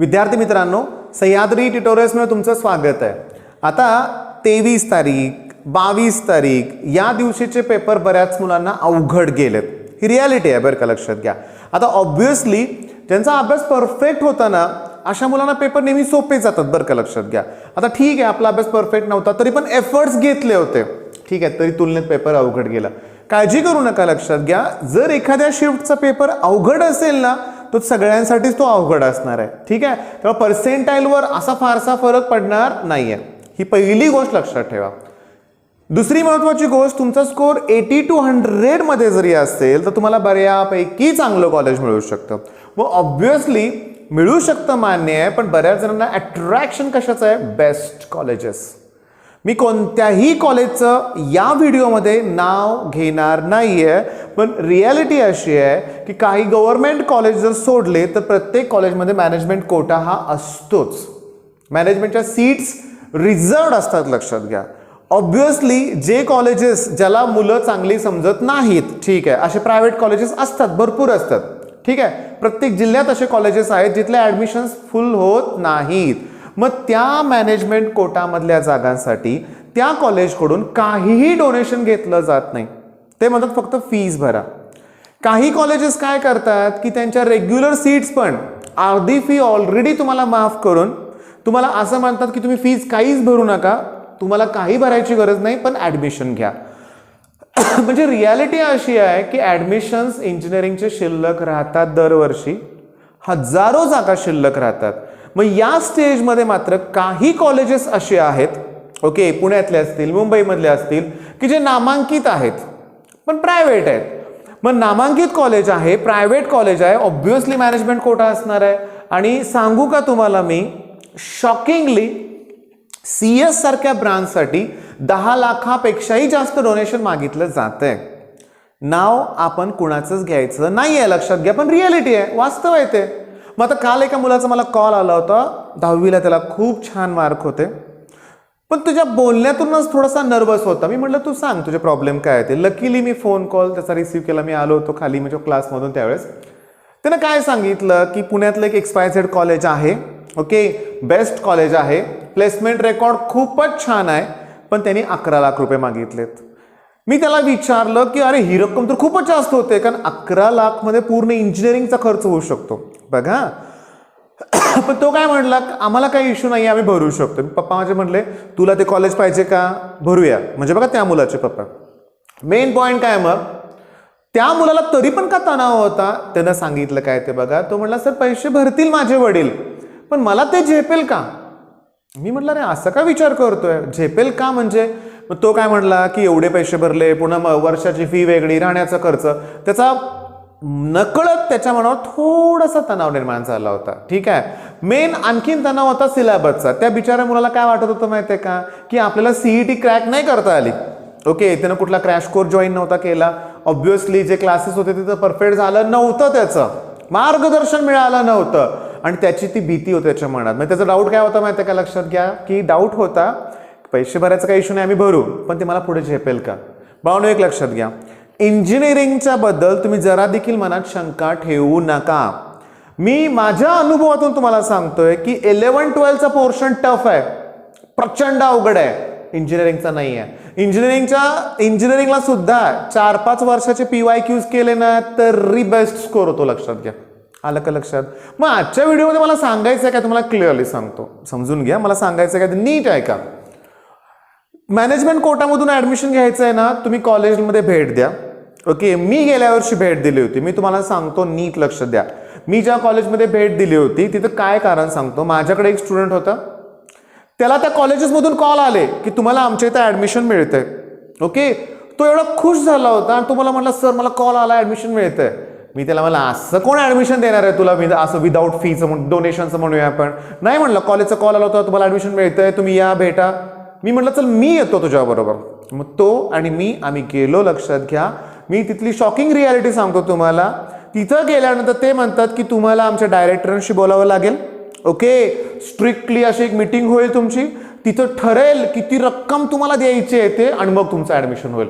विद्यार्थी मित्रांनो, सह्याद्री ट्युटोरियल्समध्ये तुमचं स्वागत आहे। आता 23 तारीख 22 तारीख या दिवशीचे पेपर बऱ्याच मुलांना अवघड गेलेत। ही रियालिटी आहे, बरं का, लक्षात घ्या। आता ऑब्वियसली ज्यांचा अभ्यास परफेक्ट होता ना, अशा मुलांना पेपर नेहमी सोपे जातात, बरं का, लक्षात घ्या। आता ठीक आहे, आपला अभ्यास परफेक्ट नव्हता तरी पण एफर्ट्स घेतले होते, ठीक आहे, तरी तुलनेत पेपर अवघड गेला। काळजी करू नका, लक्षात घ्या। जर एखाद्या शिफ्टचा पेपर अवघड असेल ना, तो सगळ्यांसाठीच तो अवघड असणार आहे, ठीक आहे। तेव्हा पर्सेंटाईलवर असा फारसा फरक पडणार नाहीये, ही पहिली गोष्ट लक्षात ठेवा। दुसरी महत्त्वाची गोष्ट, तुमचा स्कोर 80 to 100 मध्ये जरी असेल तर तुम्हाला बऱ्यापैकी चांगलं कॉलेज मिळू शकतं। व ऑब्वियसली मिळू शकतं, मान्य आहे, पण बऱ्याच जणांना अट्रॅक्शन कशाचं आहे? Best colleges. मी कोणत्याही कॉलेजचं या व्हिडिओमध्ये नाव घेणार नाहीये, पण रियालिटी अशी आहे की काही गव्हर्नमेंट कॉलेज जर सोडले तर प्रत्येक कॉलेजमध्ये मॅनेजमेंट कोटा हा असतोच। मॅनेजमेंटच्या सीट्स रिझर्व्ड असतात, लक्षात घ्या। ऑब्वियसली जे कॉलेजेस ज्याला मुलं चांगली समजत नाहीत, ठीक आहे, असे प्रायव्हेट कॉलेजेस असतात, भरपूर असतात, ठीक आहे। प्रत्येक जिल्ह्यात असे कॉलेजेस आहेत जिथले ॲडमिशन्स फुल होत नाहीत। मग त्या मॅनेजमेंट कोटामधल्या जागांसाठी त्या कॉलेजकडून काहीही डोनेशन घेतलं जात नाही, ते म्हणतात फक्त फीस भरा। काही कॉलेजेस काय करतात की त्यांच्या रेग्युलर सीट्स पण अर्धी फी ऑलरेडी तुम्हाला माफ करून तुम्हाला असं म्हणतात की तुम्ही फीस काहीच भरू नका, तुम्हाला काही भरायची गरज नाही, पण ॲडमिशन घ्या। म्हणजे रियालिटी अशी आहे की ॲडमिशन्स इंजिनिअरिंगचे शिल्लक राहतात, दरवर्षी हजारो जागा शिल्लक राहतात। मग या स्टेजमध्ये मात्र काही कॉलेजेस असे आहेत, ओके, पुण्यातले असतील, मुंबईमधले असतील, की जे नामांकित आहेत पण प्रायव्हेट आहेत। मग नामांकित कॉलेज आहे, प्रायव्हेट कॉलेज आहे, ऑब्व्हियसली मॅनेजमेंट कोटा असणार आहे। आणि सांगू का तुम्हाला मी, शॉकिंगली CS सारख्या ब्रांचसाठी 10 लाखापेक्षाही जास्त डोनेशन मागितलं जातंय। नाव आपण कुणाचंच घ्यायचं नाहीये, लक्षात घ्या, पण रियालिटी आहे, वास्तव आहे ते। मग आता काल एका मुलाचा मला कॉल आला होता, 10वीला त्याला खूप छान मार्क होते, पण तुझ्या बोलण्यातूनच थोडासा नर्वस होता। मी म्हटलं तू सांग तुझे प्रॉब्लेम काय आहे ते। लकीली मी फोन कॉल त्याचा रिसीव्ह केला, मी आलो होतो खाली म्हणजे क्लासमधून त्यावेळेस। त्यानं काय सांगितलं की पुण्यातलं एक XYZ कॉलेज आहे, ओके, बेस्ट कॉलेज आहे, प्लेसमेंट रेकॉर्ड खूपच छान आहे, पण त्यांनी 11 लाख रुपये मागितलेत। मी त्याला विचारलं की अरे ही रक्कम तर खूपच जास्त होते, कारण 11 लाख मध्ये पूर्ण इंजिनिअरिंगचा खर्च होऊ शकतो, बघा। पण तो काय म्हणला, आम्हाला काही इश्यू नाही, आम्ही भरू शकतो। पप्पा माझे म्हणले तुला ते कॉलेज पाहिजे का, भरूया। म्हणजे बघा त्या मुलाचे पप्पा। मेन पॉइंट काय, मग त्या मुलाला तरी पण का तणाव होता, त्यानं सांगितलं काय ते बघा। तो म्हणला सर पैसे भरतील माझे वडील, पण मला ते झेपेल का? मी म्हटलं अरे असं का विचार करतोय, झेपेल का म्हणजे? मग तो काय म्हणला की एवढे पैसे भरले, पुन्हा वर्षाची फी वेगळी, राहण्याचा खर्च, त्याचा नकळत त्याच्या मनावर थोडासा तणाव निर्माण झाला होता, ठीक आहे। मेन आणखीन तणाव होता सिलेबसचा। त्या बिचाऱ्या मुलाला काय वाटत होतं माहितीये का, की आपल्याला CET क्रॅक नाही करता आली, ओके, त्यानं कुठला क्रॅश कोर्स जॉईन नव्हता केला, ऑब्व्हियसली जे क्लासेस होते तिथं परफेक्ट झालं नव्हतं, त्याचं मार्गदर्शन मिळालं नव्हतं, आणि त्याची ती भीती होती त्याच्या मनात। म्हणजे त्याचा डाऊट काय होता माहिती आहे का, लक्षात घ्या, की डाऊट होता पैसे भरायचा काही इश्यू नाही, आम्ही भरू, पण ते मला पुढे झेपेल का? बाळांनो एक लक्षात घ्या, इंजिनिअरिंगच्या बद्दल तुम्ही जरा देखील मनात शंका ठेवू नका। मी माझ्या अनुभवातून तुम्हाला सांगतोय की 11-12चा पोर्शन टफ आहे, प्रचंड अवघड आहे, इंजिनिअरिंगचा नाही आहे। इंजिनिअरिंगला सुद्धा 4-5 वर्षाचे PYQs केले ना तरी बेस्ट स्कोर होतो, लक्षात घ्या। आलं का लक्षात? मग आजच्या व्हिडिओमध्ये मला सांगायचं आहे काय, तुम्हाला क्लिअरली सांगतो, समजून घ्या। मला सांगायचं आहे काय, नीट आहे का, मॅनेजमेंट कोटामधून ऍडमिशन घ्यायचं आहे ना, तुम्ही कॉलेजमध्ये भेट द्या, ओके। मी गेल्या वर्षी भेट दिली होती, मी तुम्हाला सांगतो, नीट लक्ष द्या। मी ज्या कॉलेजमध्ये भेट दिली होती तिथं काय कारण सांगतो, माझ्याकडे एक स्टुडंट होता, त्याला त्या कॉलेजेसमधून कॉल आले की तुम्हाला आमच्या इथं ऍडमिशन मिळतंय, ओके। तो एवढा खुश झाला होता आणि तो मला म्हटला सर मला कॉल आला, ऍडमिशन मिळतंय। मी त्याला म्हणलं असं कोण ऍडमिशन देणार आहे तुला, असं विदाऊट फीचं डोनेशनचं म्हणूया आपण? नाही म्हणलं, कॉलेजचा कॉल आला होता, तुम्हाला ऍडमिशन मिळतंय, तुम्ही या भेटा। मी म्हटलं चल मी येतो तुझ्याबरोबर। मग तो आणि मी आम्ही गेलो, लक्षात घ्या। मी तिथली शॉकिंग रियालिटी सांगतो तुम्हाला। तिथं गेल्यानंतर ते म्हणतात की तुम्हाला आमच्या डायरेक्टरांशी बोलावं लागेल, ओके, स्ट्रिक्टली अशी एक मीटिंग होईल तुमची, तिथं ठरेल किती रक्कम तुम्हाला द्यायची आहे ते, आणि मग तुमचं ऍडमिशन होईल।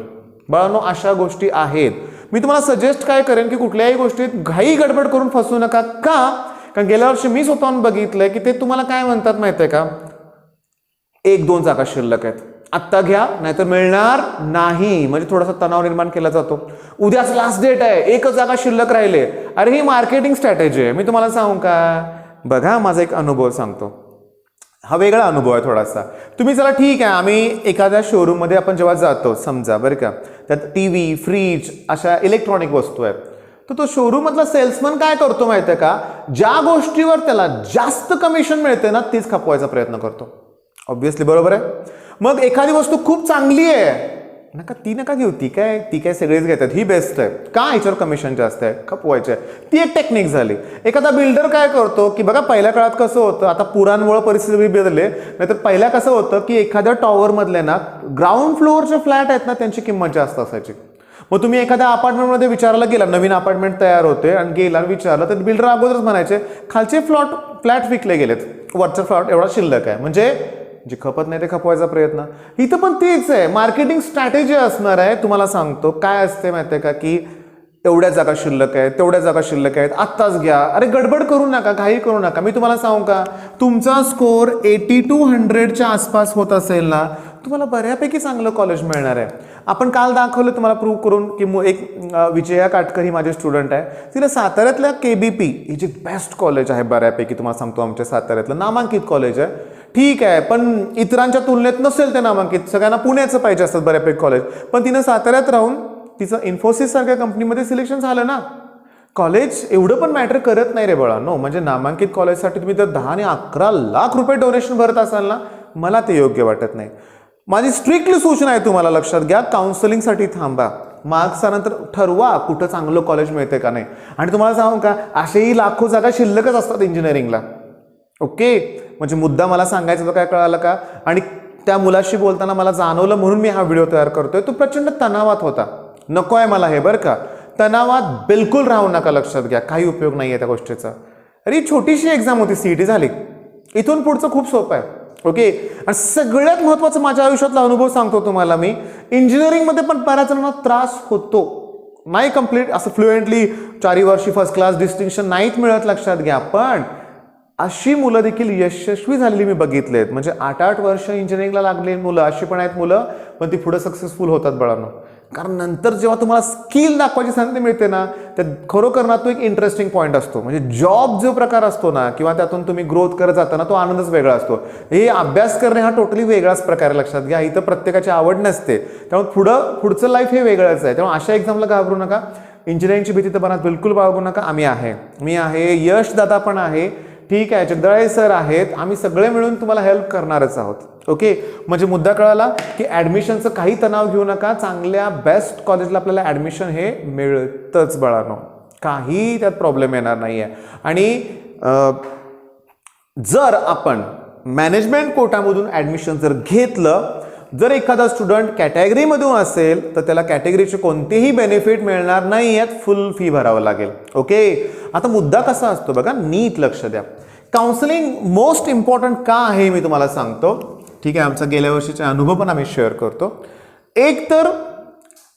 बाळांनो अशा गोष्टी आहेत। मी तुम्हाला सजेस्ट काय करेन की कुठल्याही गोष्टीत घाई गडबड करून फसू नका, का कारण गेल्या वर्षी मी स्वतःहून बघितलंय की ते तुम्हाला काय म्हणतात माहिती आहे का, 1-2 जागा शिल्लक आहेत, आत्ता घ्या नाहीतर मिळणार नाही, म्हणजे थोडासा तणाव निर्माण केला जातो. उद्याच लास्ट डेट आहे, 1 जागा शिल्लक राहिले. अरे ही मार्केटिंग स्ट्रॅटेजी आहे. मी तुम्हाला सांगू का, बघा माझा एक अनुभव सांगतो, हा वेगळा अनुभव आहे थोडासा. तुम्ही चला ठीक आहे, आम्ही एखाद्या शोरूममध्ये आपण जेव्हा जातो समजा बरं का, त्यात टीव्ही फ्रीज अशा इलेक्ट्रॉनिक वस्तू आहेत, तर तो शोरूम मधला सेल्समन काय करतो माहिती आहे का, ज्या गोष्टीवर त्याला जास्त कमिशन मिळते ना तीच खपवायचा प्रयत्न करतो. ऑब्व्हियसली बरोबर आहे. मग एखादी वस्तू खूप चांगली आहे, नका घेऊ, ती काय सगळेच घेतात, ही बेस्ट आहे, का ह्याच्यावर कमिशन जास्त आहे, खपवायचे, ती एक टेक्निक झाली. एखादा बिल्डर काय करतो की बघा पहिल्या काळात कसं होतं, आता पुरांमुळे परिस्थिती बदलले, नाहीतर पहिल्या कसं होतं की एखाद्या टॉवर मधले ना ग्राउंड फ्लोअरचे फ्लॅट आहेत ना त्यांची किंमत जास्त असायची. मग तुम्ही एखाद्या अपार्टमेंटमध्ये विचारायला गेला, नवीन अपार्टमेंट तयार होते आणि गेला आणि विचारलं तर बिल्डर अगोदरच म्हणायचे खालचे फ्लॅट विकले गेलेत, वरचा फ्लॅट एवढा शिल्लक आहे, म्हणजे जे खपत नाही ते खपवायचा प्रयत्न. इथं पण तेच आहे, मार्केटिंग स्ट्रॅटेजी असणार आहे. तुम्हाला सांगतो काय असते माहिती आहे का, की एवढ्या जागा शिल्लक आहेत, तेवढ्या जागा शिल्लक आहेत, आत्ताच घ्या. अरे गडबड करू नका, काही करू नका. मी तुम्हाला सांगू का, तुमचा स्कोर 80 to 100च्या आसपास होत असेल ना, तुम्हाला बऱ्यापैकी चांगलं कॉलेज मिळणार आहे. आपण काल दाखवलं तुम्हाला प्रूव्ह करून की एक विजया काटकर ही माझी स्टुडंट आहे, तिला साताऱ्यातल्या KBP ही जे बेस्ट कॉलेज आहे बऱ्यापैकी, तुम्हाला सांगतो आमच्या साताऱ्यातलं नामांकित कॉलेज आहे. ठीक आहे, पण इतरांच्या तुलनेत नसेल ते नामांकित, सगळ्यांना पुण्याचं पाहिजे असतात बऱ्यापैकी कॉलेज, पण तिनं साताऱ्यात राहून तिचं इन्फोसिस सारख्या कंपनीमध्ये सिलेक्शन झालं ना. कॉलेज एवढं पण मॅटर करत नाही रे बाळांनो. म्हणजे नामांकित कॉलेजसाठी तुम्ही जर 10 आणि 11 लाख रुपये डोनेशन भरत असाल ना, मला ते योग्य वाटत नाही. माझी स्ट्रिक्टली सूचना आहे, तुम्हाला लक्षात घ्या, काउन्सिलिंगसाठी थांबा, मार्क्स आल्यानंतर ठरवा कुठं चांगलं कॉलेज मिळते का नाही. आणि तुम्हाला सांगू का, असेही लाखो जागा शिल्लकच असतात इंजिनिअरिंगला. ओके, म्हणजे मुद्दा मला सांगायचं तर काय कळालं का, आणि त्या मुलाशी बोलताना मला जाणवलं म्हणून मी हा व्हिडिओ तयार करतोय. तो प्रचंड तणावात होता. नको आहे मला हे बरं का, तणावात बिलकुल राहू नका. लक्षात घ्या, काही उपयोग नाही आहे त्या गोष्टीचा. अरे छोटीशी एक्झाम होती, CET झाली, इथून पुढचं खूप सोपं आहे. ओके, आणि सगळ्यात महत्त्वाचं माझ्या आयुष्यातला अनुभव सांगतो तुम्हाला मी, इंजिनिअरिंगमध्ये पण बऱ्याच जणांना त्रास होतो, नाही कम्प्लीट असं फ्लुएंटली 4 वर्षी फर्स्ट क्लास डिस्टिंक्शन नाहीच मिळत. लक्षात घ्या, पण अशी मुलं देखील यशस्वी झालेली मी बघितलेत. म्हणजे 8-8 वर्ष इंजिनिअरिंगला लागलेली मुलं अशी पण आहेत मुलं, पण ती पुढे सक्सेसफुल होतात बाळांनो. कारण नंतर जेव्हा तुम्हाला स्किल दाखवायची संधी मिळते ना, त्यात खरोखर ना तो एक इंटरेस्टिंग पॉईंट असतो. म्हणजे जॉब जो प्रकार असतो ना, किंवा त्यातून तुम्ही ग्रोथ करत जाताना तो आनंदच वेगळा असतो. हे अभ्यास करणे हा टोटली वेगळाच प्रकार. लक्षात घ्या, इथं प्रत्येकाची आवड नसते, त्यामुळे पुढचं लाईफ हे वेगळंच आहे. त्यामुळे अशा एक्झामला घाबरू नका, इंजिनिअरिंगची भीती तर मनात बिलकुल बाळगू नका. मी आहे, यश दादा पण आहे, ठीक आहे, जगदाळे सर आहेत, आम्ही सगळे मिळून तुम्हाला हेल्प करणारच आहोत. ओके, म्हणजे मुद्दा कळाला की ॲडमिशनचं काही तणाव घेऊ नका, चांगल्या बेस्ट कॉलेजला आपल्याला ॲडमिशन हे मिळतंच बाळांनो, काही त्यात प्रॉब्लेम येणार नाही आहे. आणि जर आपण मॅनेजमेंट कोटामधून ॲडमिशन जर घेतलं, जर एखादा स्टुडंट कॅटेगरीमधून असेल तर त्याला कॅटेगरीचे कोणतेही बेनिफिट मिळणार नाही आहेत, फुल फी भरावं लागेल. ओके, आता मुद्दा कसा असतो बघा, नीट लक्ष द्या. काउन्सिलिंग मोस्ट इम्पॉर्टंट का आहे मी तुम्हाला सांगतो. ठीक आहे, आमचा गेल्या वर्षीचा अनुभव पण आम्ही शेअर करतो. एक तर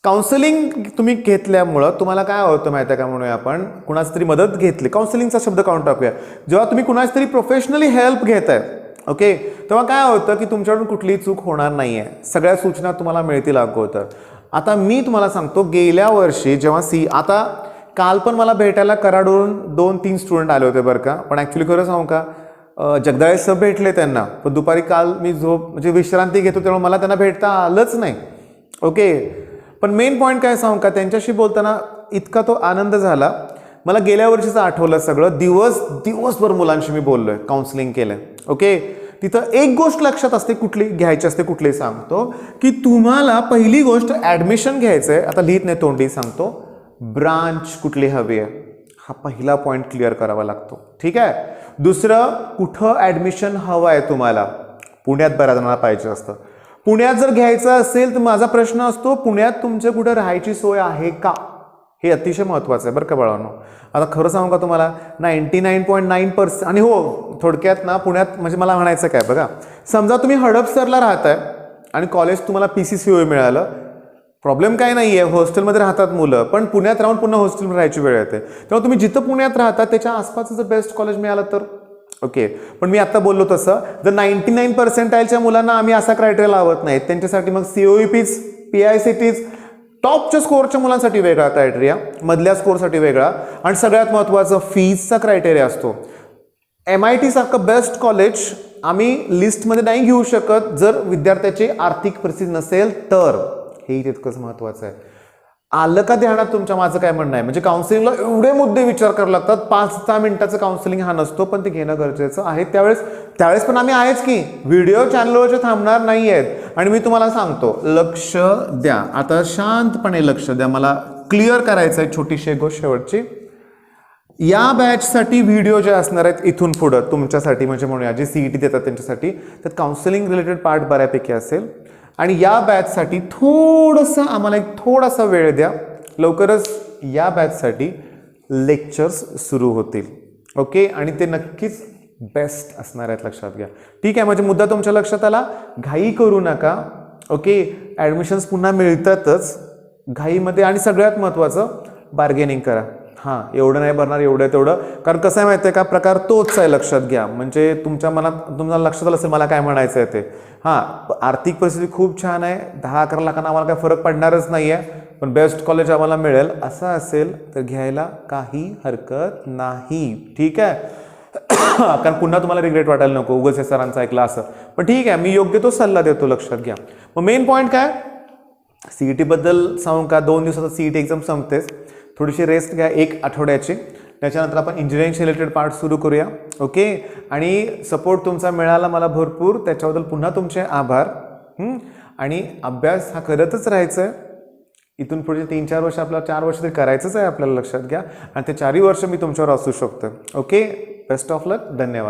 काउन्सिलिंग तुम्ही घेतल्यामुळं तुम्हाला काय होतं माहिती आहे का, म्हणूया आपण कुणाच तरी मदत घेतली, काउन्सिलिंगचा शब्द काढून टाकूया. जेव्हा तुम्ही कुणाच तरी प्रोफेशनली हेल्प घेताय, ओके, तेव्हा काय होतं की तुमच्याकडून कुठलीही चूक होणार नाही आहे, सगळ्या सूचना तुम्हाला मिळतील अगोदर. आता मी तुम्हाला सांगतो, गेल्या वर्षी जेव्हा आता काल पण मला भेटायला कराडवरून 2-3 स्टुडंट आले होते बरं का, पण ॲक्च्युली खरं सांगू का, जगदाळे सर भेटले त्यांना, पण दुपारी काल मी म्हणजे विश्रांती घेतो त्यामुळे मला त्यांना भेटता आलंच नाही. ओके, पण मेन पॉईंट काय सांगू का, त्यांच्याशी बोलताना इतका तो आनंद झाला, मला गेल्या वर्षीचं आठवलं सगळं. दिवसभर मुलांशी मी बोललोय, काउन्सिलिंग केलंय. ओके, तिथं एक गोष्ट लक्षात असते, कुठली घ्यायची असते, कुठली सांगतो की तुम्हाला पहिली गोष्ट ॲडमिशन घ्यायचं आहे, आता लिहित नाही तोंडी सांगतो, ब्रांच कुठली हवी आहे, हा पहिला पॉईंट क्लिअर करावा लागतो. ठीक आहे, दुसरं कुठं ॲडमिशन हवं आहे तुम्हाला, पुण्यात बऱ्याच जणांना पाहिजे असतं. पुण्यात जर घ्यायचं असेल तर माझा प्रश्न असतो, पुण्यात तुमच्या कुठं राहायची सोय आहे का, हे अतिशय महत्त्वाचं आहे बरं का बाळांनो. आता खरं सांगू का तुम्हाला, 99.9%, आणि हो थोडक्यात ना पुण्यात म्हणजे मला म्हणायचं काय बघा, समजा तुम्ही हडपसरला राहताय आणि कॉलेज तुम्हाला PCCOA मिळालं, प्रॉब्लेम काय नाही आहे, हॉस्टेलमध्ये राहतात मुलं, पण पुण्यात राहून पुन्हा हॉस्टेलमध्ये राहायची वेळ येते. तेव्हा तुम्ही जिथं पुण्यात राहता त्याच्या आसपासचं जर बेस्ट कॉलेज मिळालं तर ओके. पण मी आता बोललो तसं जर 99% मुलांना आम्ही असा क्रायटेरिया लावत नाहीत, त्यांच्यासाठी मग COEPs, PICTs, टॉपच्या स्कोअरच्या मुलांसाठी वेगळा क्रायटेरिया, मधल्या स्कोअरसाठी वेगळा, आणि सगळ्यात महत्त्वाचं फीजचा क्रायटेरिया असतो. MIT सारखं बेस्ट कॉलेज आम्ही लिस्टमध्ये नाही घेऊ शकत जर विद्यार्थ्याची आर्थिक परिस्थिती नसेल तर. हे तितकंच महत्त्वाचं आहे. आलं का ध्यानात तुमच्या माझं काय म्हणणं आहे? म्हणजे काउन्सिलिंगला एवढे मुद्दे विचार करावे लागतात. 5-10 मिनिटाचं काउन्सिलिंग हा नसतो, पण ते घेणं गरजेचं आहे. त्यावेळेस पण आम्ही आहेच की व्हिडिओ चॅनलवरचे थांबणार नाही आहेत. आणि मी तुम्हाला सांगतो, लक्ष द्या, आता शांतपणे लक्ष द्या. मला क्लिअर करायचं आहे छोटीशी एक गोष्ट शेवटची. या बॅचसाठी व्हिडिओ जे असणार आहेत इथून पुढं तुमच्यासाठी, म्हणजे म्हणूया जे CET देतात त्यांच्यासाठी, त्यात काउन्सिलिंग रिलेटेड पार्ट बऱ्यापैकी असेल. आणि या बॅचसाठी थोडंसं आम्हाला एक थोडासा वेळ द्या. लवकरच या बॅचसाठी लेक्चर्स सुरू होतील. ओके. आणि ते नक्कीच बेस्ट असणार आहेत, लक्षात घ्या. ठीक आहे, म्हणजे मुद्दा तुमच्या लक्षात आला. घाई करू नका. ओके. ॲडमिशन्स पुन्हा मिळतातच घाईमध्ये. आणि सगळ्यात महत्त्वाचं बार्गेनिंग करा. हां, एवढं नाही भरणार, एवढं तेवढं. कारण कसं आहे माहिती आहे का, प्रकार तोच आहे, लक्षात घ्या. म्हणजे तुमच्या मनात तुम्हाला लक्षात आलं असेल मला काय म्हणायचं आहे ते. हां, आर्थिक परिस्थिती खूप छान आहे, 10-11 लाखांना आम्हाला काय फरक पडणारच नाही आहे, पण बेस्ट कॉलेज आम्हाला मिळेल असं असेल तर घ्यायला काही हरकत नाही. ठीक आहे. कारण पुन्हा तुम्हाला रिग्रेट वाटायला नको उगाच हे सरांचं ऐकलं असं. पण ठीक आहे, मी योग्य तो सल्ला देतो, लक्षात घ्या. मग मेन पॉईंट काय, CET बद्दल सांगू का? 2 दिवसाचा CET एक्झाम संपतेच. थोडीशी रेस्ट घ्या 1 आठवड्याची. त्याच्यानंतर आपण इंजिनिअरिंग रिलेटेड पार्ट सुरू करूया. ओके. आणि सपोर्ट तुमचा मिळाला मला भरपूर, त्याच्याबद्दल पुन्हा तुमचे आभार. आणि अभ्यास हा करतच राहायचा आहे. इथून पुढचे 3-4 वर्ष, आपल्याला 4 वर्ष तरी करायचंच आहे आपल्याला, लक्षात घ्या. आणि ते 4ही वर्ष मी तुमच्यावर असू शकतो. ओके. बेस्ट ऑफ लक. धन्यवाद.